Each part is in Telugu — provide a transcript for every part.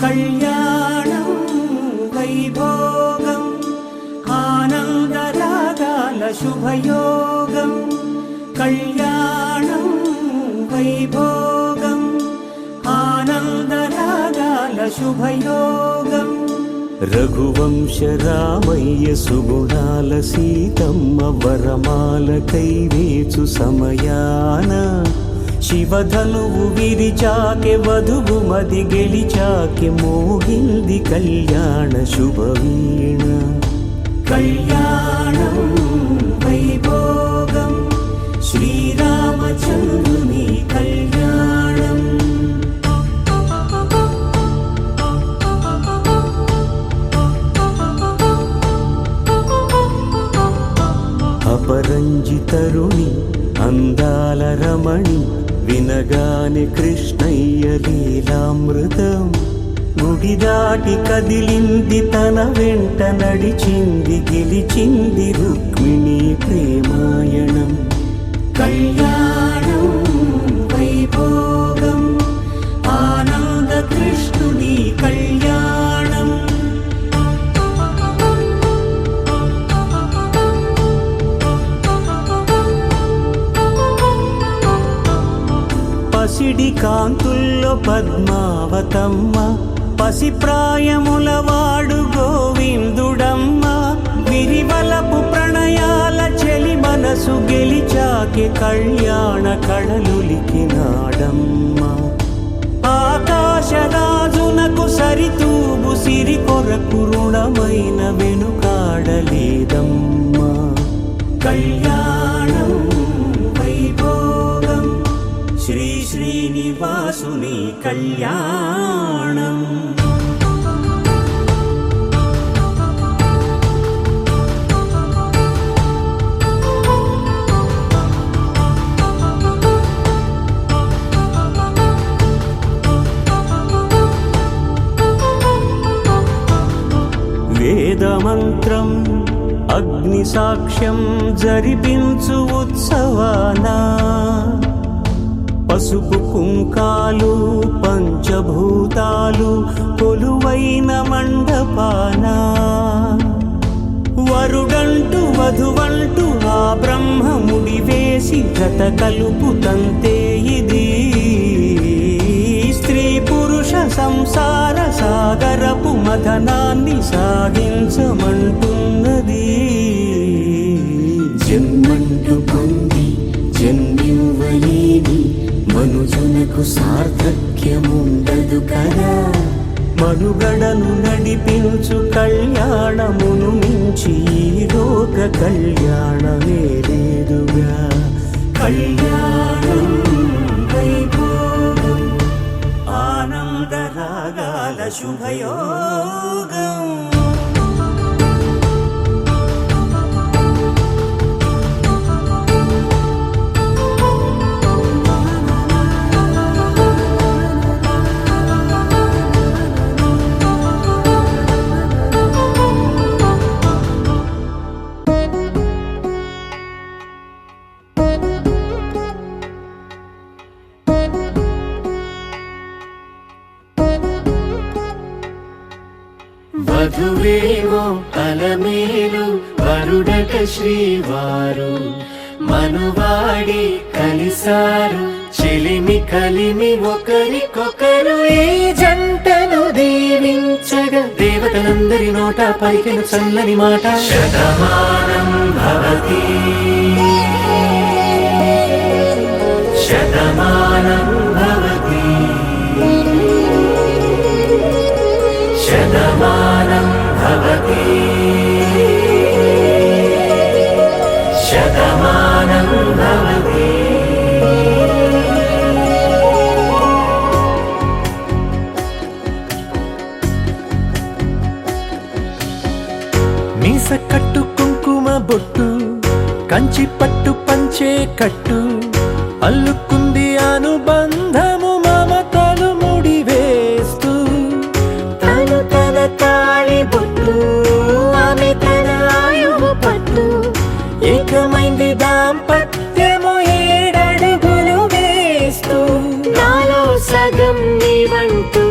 కళ్యాణం వైభోగం ఆనందరాగాల శుభయోగం కళ్యాణం వైభోగం ఆనందరాగాల శుభయోగం రఘువంశ రామయ్య సుగుణాల సీతమ్మ వరమాల కైవేచు సమయాన శివధనువు విరిచాకె వధువు మది గెలిచాకె మోగింది కళ్యాణ శుభవీణ కళ్యాణం వైభోగం శ్రీరామచంద్రుని కళ్యాణం అపరంజి తరుణి అందాల రమణి వినగానే కృష్ణయ్య లీలామృతం గుడి దాటి కదిలింది తన వెంట నడిచింది గెలిచింది రుక్మిణి ప్రేమాయణం కళ్యాణం వైభోగం ఆనంద కృష్ణుని కళ్యాణం పసిడి కాంతుల్లో పద్మావతమ్మ పసిప్రాయముల వాడు గోవిందుడమ్మ విరివలపు ప్రణయాల చెలి మనసు గెలిచాకె కళ్యాణ కళలులికినాడమ్మ ఆకాశరాజునకు సరితూగు సిరి కొరకు రుణమైన వెనుకాడలేదమ్మ కళ్యాణం వైభోగం శ్రీ శ్రీనివాసుని కళ్యాణం వేదమంత్రం అగ్ని సాక్ష్యం జరిపించు ఉత్సవానా పసుపు కుంకాలు పంచభూతాలు కొలువైన మండపాన వరుడంటూ వధువంటూ ఆ బ్రహ్మముడి వేసి గత కలుపు తంతే ఇది స్త్రీ పురుష సంసార సాగరపు మథనాన్ని సాగించమంటున్నది జన్మంటూ పొంది జన్మివ్వలేని మనుజునకు సార్థక్యముండదు కదా మనుగడను నడిపించు కళ్యాణమును మించి ఈ లోక కళ్యాణమే లేదుగా కళ్యాణం వైభోగం ఆనంద రాగాల శుభయోగం వధువేమో అలమేలు వరుడట శ్రీవారు మనువాడి కలిసారు చెలిమి కలిమి ఒకరికొకరు ఈ జంటను దీవించగా దేవతలందరి నోట పలికిన చల్లని మాట శతమానం భవతి శతమానం భవతి శతమానం భవతి శతమానం భవతి మీస కట్టు కుంకుమ బొట్టు కంచి పట్టు పంచే కట్టు అల్లుకుంది అనుబంధము మమతలు ముడివేస్తూ తను తన తాళి బొట్టు ఆమె తన ఆయువు పట్టు ఏకమైంది దాంపత్యము ఏడడుగులు వేస్తూ నాలో సగం నీవంటూ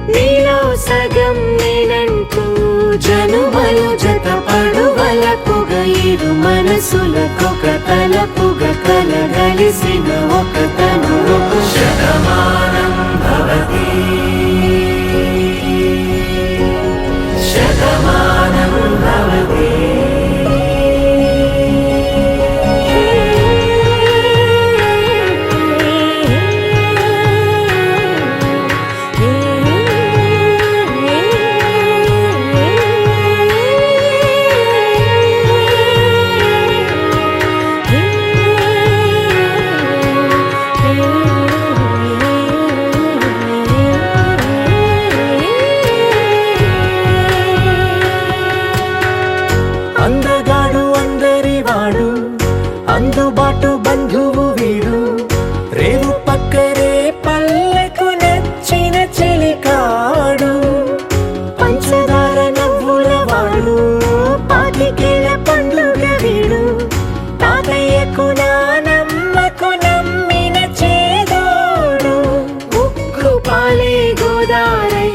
నీలో సగం నేనంటూ జనుమలు జత పడువలపుగ ఇరు మనసులకొక తలపుగ కలగలిసిన ఒక తను శతమానం భవతి శతమానం భవతి అందగాడు అందరివాడు అందుబాటు బంధువు వీడు రేవు పక్కరే పల్లెకు నచ్చిన చెలికాడు పంచదార నవ్వుల వాడు పాతికేల పండుగ వీడు తాతయ్యకు నానమ్మకు నమ్మిన చేదోడు ఉక్కు పాలే గోదారై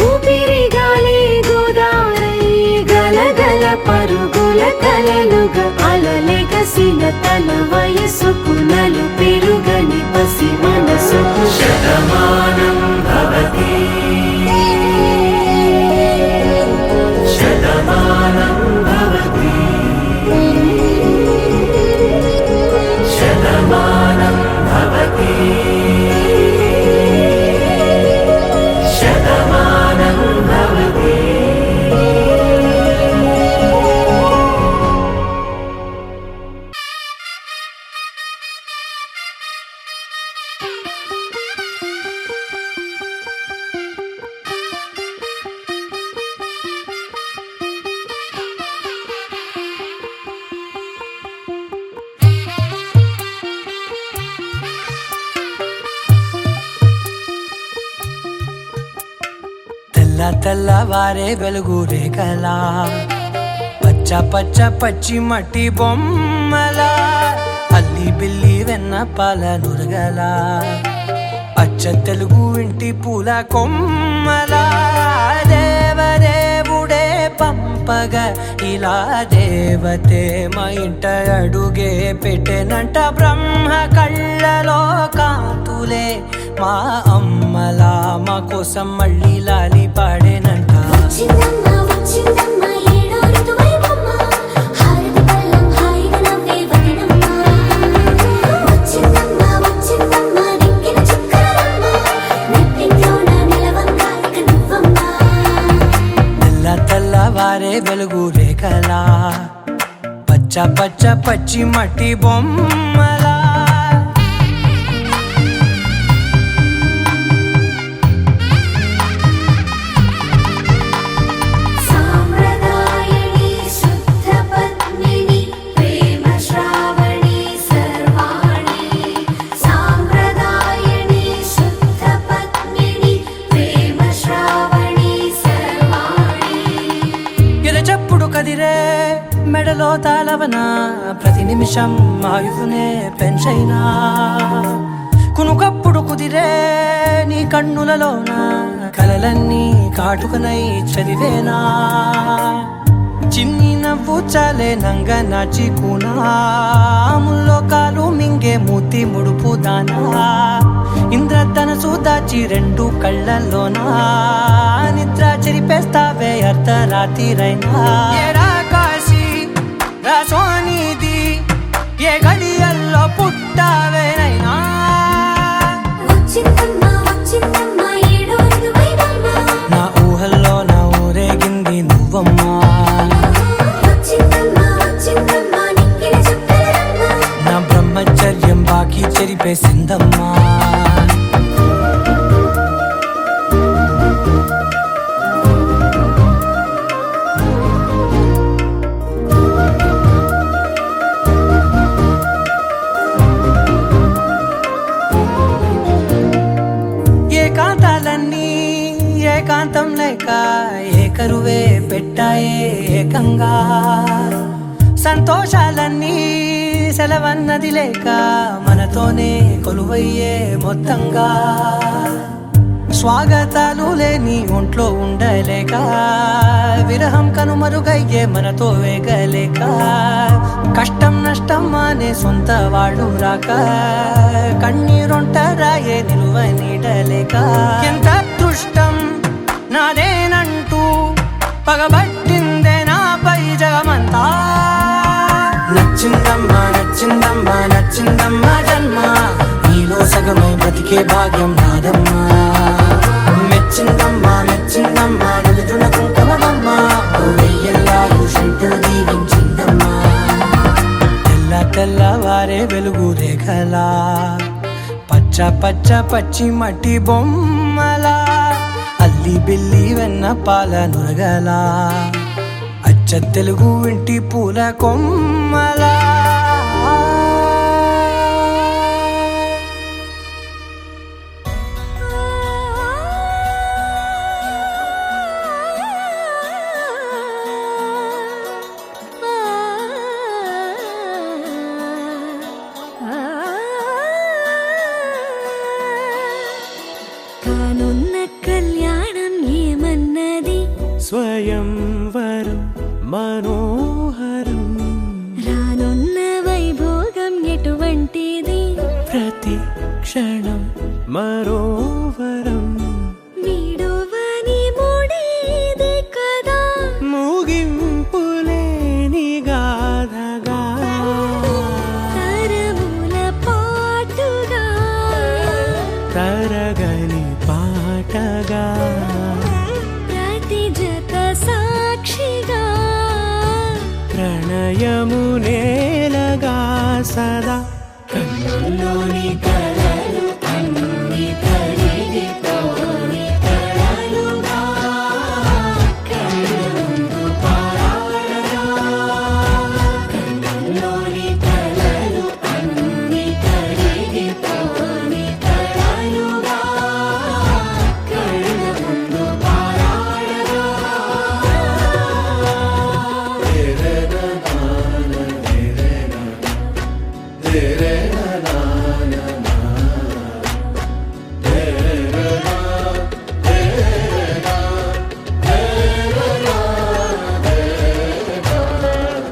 ఊపిరి గాలే గోదారై గలగల పరుగుల కలలుగా అలలెగసిన తన వయసుకు నలు పెరుగని పసి మనసుకు శతమానం భవతి శతమానం భవతి శతమానం భవతి శతమానం భవతి తెల్ల తెల్లవారే వెలుగు రేఖలా పచ్చ పచ్చ పచ్చి మట్టి బొమ్మలా అల్లి బిల్లి వెన్న పాల నురగలా అచ్చ తెలుగు ఇంటి పూల కొమ్మలా దేవదేవుడే పంపగా ఇలా దేవతే మా ఇంట అడుగే పెట్టెనంట బ్రహ్మ కళ్ళలో కాంతులే మా అమ్మలా మా కోసం మళ్ళీ లాలి పాడేనంట వచ్చిందమ్మ వచ్చిందమ్మ ఏడో ఋతువైవమ్మ హారతి పళ్ళం హాయిగా నవ్వే వదినమ్మ వచ్చిందమ్మ వచ్చిందమ్మ దిక్కిన చుక్కలమ్మ నెట్టింట్లోన నిలవంగా ఇక నువ్వమ్మ తెల్ల తెల్లవారే వెలుగు రేఖలా పచ్చ పచ్చ పచ్చి మట్టి బొమ్మలా సాంప్రదాయని శుద్ధ పద్మిని ప్రేమ శ్రావణి సర్వాణి సాంప్రదాయని శుద్ధ పద్మిని ప్రేమ శ్రావణి సర్వాణి ఎరచప్పుడు కదిరే మెడలో తాళవన ప్రతి నిమిషం ఆయుధునే పెంచైనా కునుకప్పుడు కుదిరే నీ కన్నులలోన కలలన్నీ కాటుకనై చదివేనా చిన్ని నవ్వు చాలే నంగ నాచి కూనాముల్లో కాలు మింగే మూతి ముడుపు దానా ఇంద్రధనసు దాచి రెండు కళ్ళల్లోనా నిద్ర చెరిపేస్తావే అర్ధరాత్రిరైనా ఏరా కాశీ రా సోనిది ఏ గడియల్లో పుట్టావేనైనా వచ్చిందమ్మ వచ్చిందమ్మ ఏడో ఋతువైవమ్మ నా ఊహల్లో నా ఊరేగింది నువ్వమ్మా వచ్చిందమ్మ వచ్చిందమ్మ నిక్కిన చుక్కలమ్మ నా బ్రహ్మచర్యం బాకీ చెరిపేసిందమ్మా ఏకాంతాలన్నీ ఏకాంతం లేక ఏకరువే పెట్టాయే ఏకంగా సంతోషాలన్నీ సెలవన్నది లేక మనతోనే కొలువయ్యే మొత్తంగా స్వాగతాలు లేని ఒంట్లో ఉండలేక విరహం కనుమరుగయ్యే మనతో వేగలేక కష్టం నష్టం అనే సొంత వాళ్ళు రాక కన్నీరొంటరాయే నిలువ నీడలేక ఎంత అదృష్టం నాదేనంటూ పగబట్టిందే నాపై జగమంతా నచ్చిందమ్మా నచ్చిందమ్మా నచ్చిందమ్మా జన్మ నీలో సగమై బ్రతికే భాగ్యం నాదమ్మా మెచ్చిందమ్మా మెచ్చిందమ్మా నుదుటిన కుంకుమమ్మా వెయ్యల్లాలు శంకరు దీవించిందమ్మా తెల్ల తెల్లవారే వెలుగు రేఖలా పచ్చ పచ్చ పచ్చి మట్టి బొమ్మలా అల్లి బిల్లి వెన్న పాల నురగలా అచ్చ తెలుగు ఇంటి పూల కొమ్మలా కానున్న కళ్యాణం ఏమన్నది స్వయంవరం మనోహరం రానున్న వైభోగం ఎటువంటిది ప్రతి క్షణం మరోవరం వీడువని మూడేది కదా ముగింపులేని గాథగా తరముల పాటుగా తరగని పాటగా ప్రతి జత సాక్షిగా ప్రణయము నేలగా సదా కన్నుల్లోని కలలు అన్ని కరిగిపోని కలలుగా కళ్ళుందు పారాడగా కన్నుల్లోని కలలు అన్ని కరిగిపోని కలలుగా కళ్ళుందు పారాడగా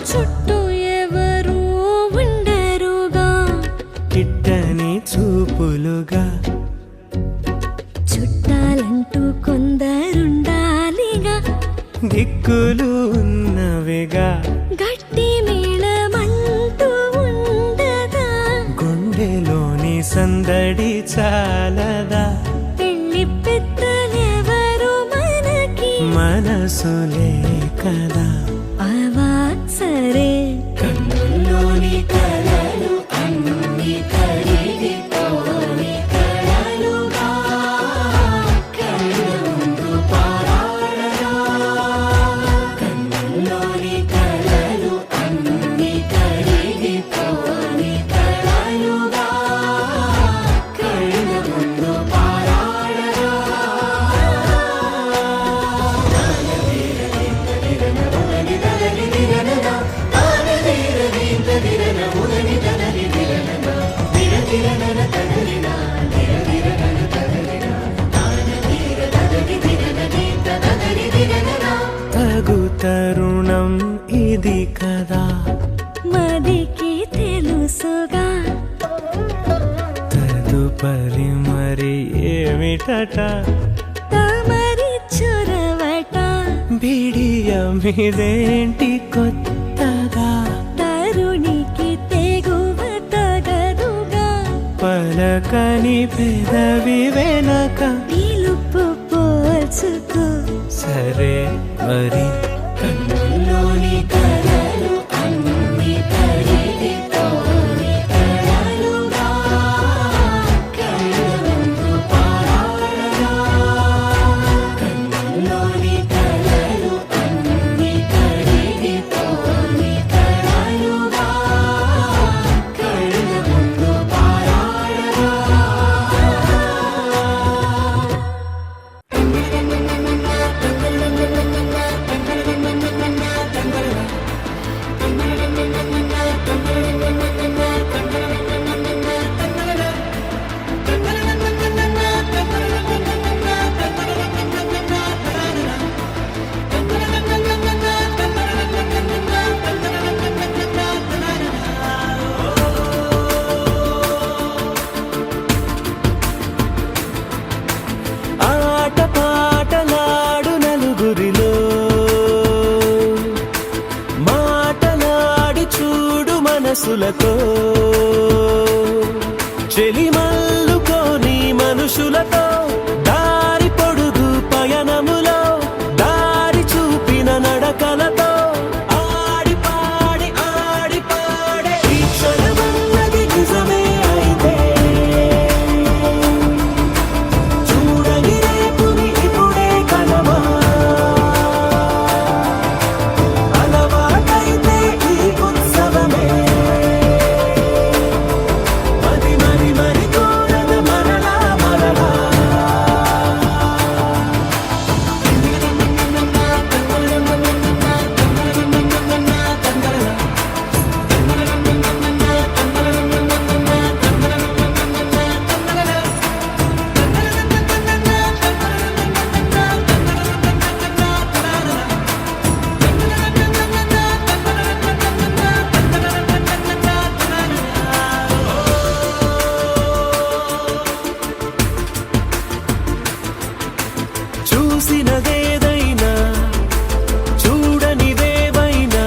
చుట్టూ ఎవరు ఉండరుగా కిట్టని చూపులుగా చుట్టాలంటూ కొందరుండాలిగా దిక్కులు ఉన్నవిగా గట్టి మేళమంటూ ఉండగా గుండెలోని సందడి చాలదా పెళ్లి పెద్దలెవరు మనకి మనసులే కదా అవా సరే కన్నుల్లోని కలలు అన్ని కరిగిపోని కలలుగా కళ్ళుందు పారాడగా కన్నుల్లోని కలలు అన్ని కరిగిపోని కలలుగా కళ్ళుందు పారాడగా తగు తరుణం ఇది కదా మదికి తెలుసుగా తదుపరి మరి ఏమిటట తమరి చొరవట బిడియమిదేంటి కొత్తగా తరుణికి తెగువ తగదుగా పలకని పెదవి వెనక పిలుపు పోల్చుకో సరే మరి కన్నుల్లోని కలలు అన్ని కరిగిపోని కలలుగా కళ్ళుందు పారాడగా కన్నుల్లోని కలలు అన్ని కరిగిపోని కలలుగా కళ్ళుందు పారాడగా సొగసులతో చెలిమల్లుకోని మనుషులతో దారి పొడుగు పయనములో దారి చూపిన నడకలతో ఆడి పాడే ఈ క్షణమన్నది నిజమే అయితే చూడని రేపుని ఇప్పుడే కలవా అలవాటైతే ఈ ఉత్సవమే మరి కోరద మరలా చూసినదేదైనా చూడనిదేవైనా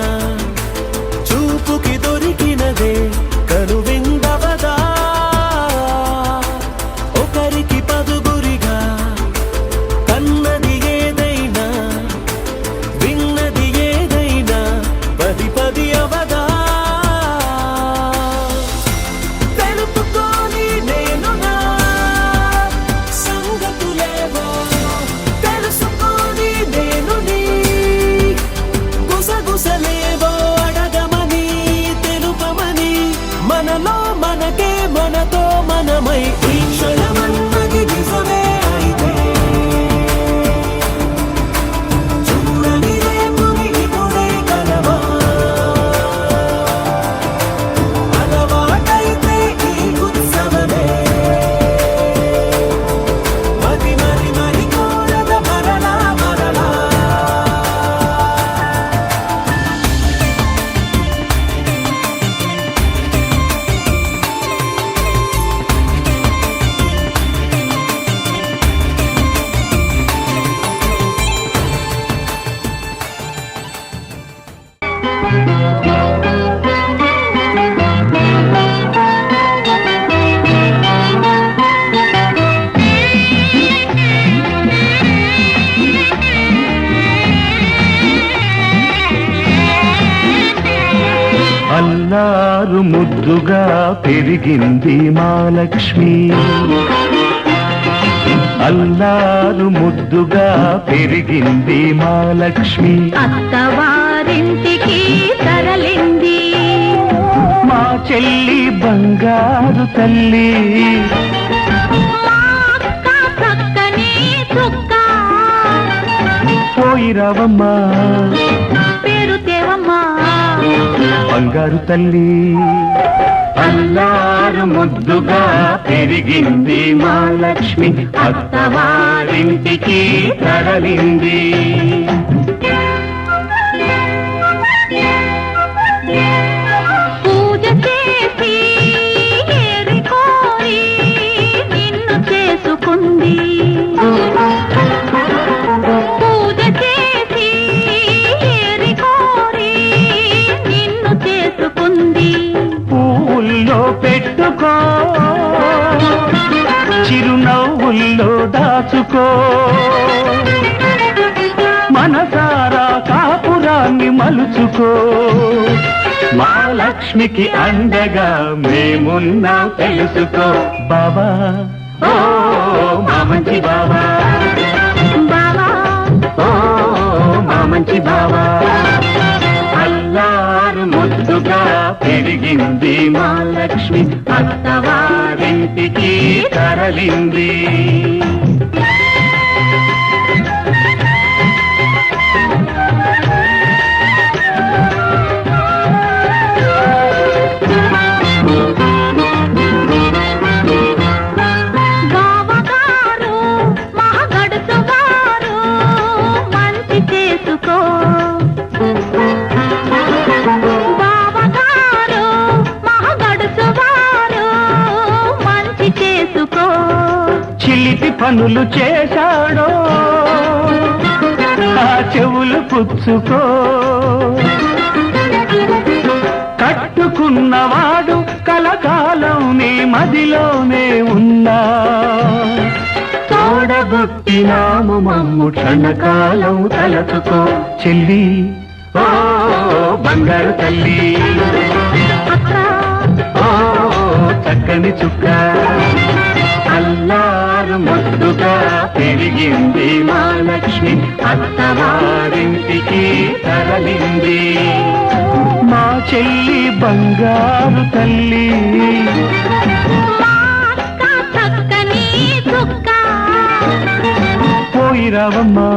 చూపుకి దొరికినదే కనువిందవదా ఒకరికి పదుగురిగా కన్నది ఏదైనా విన్నది ఏదైనా పది అవదా తెలుపుకోని నేను నా సంగతులేవో తెలుసుకొని నేను నీ గుసగుసలేవో అడగమని తెలుపమని మనలో మనకే మనతో మనమై ఈ క్షణమన్నది నిజమే అయితే చూడని రేపుని ఇప్పుడే కలవా అలవాటైతే ఈ ఉత్సవమే మరి కోరద మరలా అల్లారు ముద్దుగా పెరిగింది మా లక్ష్మి అల్లారు ముద్దుగా పెరిగింది మా లక్ష్మి అత్తవారింటికి తరలింది మా చెల్లి బంగారు తల్లి మా అక్క చక్కని చుక్క పోయి రావమ్మా పేరు దేవమ్మా బంగారు తల్లి అల్లారు ముద్దుగా పెరిగింది మా లక్ష్మి అత్తవారింటికి తరలింది పూజ చేసి ఏరి కోరి నిన్ను చేసుకుంది పూజ చేసి ఏరి కోరి నిన్ను చేసుకుంది పువ్వుల్లో పెట్టుకో చిరునవ్వుల్లో దాచుకో మనసారా కాపురాన్ని మలుచుకో మా లక్ష్మికి అండగా మేమున్నా తెలుసుకో బాబా ఓ మా మంచి బాబా బావా ఓ మా మంచి బాబా అల్లారు ముద్దుగా పెరిగింది మా లక్ష్మి అత్తవారింటికి తరలింది బావగారు మహగడుసు వారు మంచి చేసుకో బావగారు మహగడుసు వారు మంచి చేసుకో చిలిపి పనులు చేశాడో ఆ చెవులు పుచ్చుకో కట్టు కలుసుకున్నవాడు కలకాలం నీ మదిలోనే ఉన్నా తోడబుట్టినాము మమ్ము క్షణకాలం తలచుకో చెల్లి ఓ బంగారు తల్లి ఓ చక్కని చుక్క అల్లారు ముద్దుగా పెరిగింది మా లక్ష్మి అత్తవారింటికి తరలింది మా చెల్లి బంగారు తల్లి చక్కని చుక్క పోయి రావమ్మా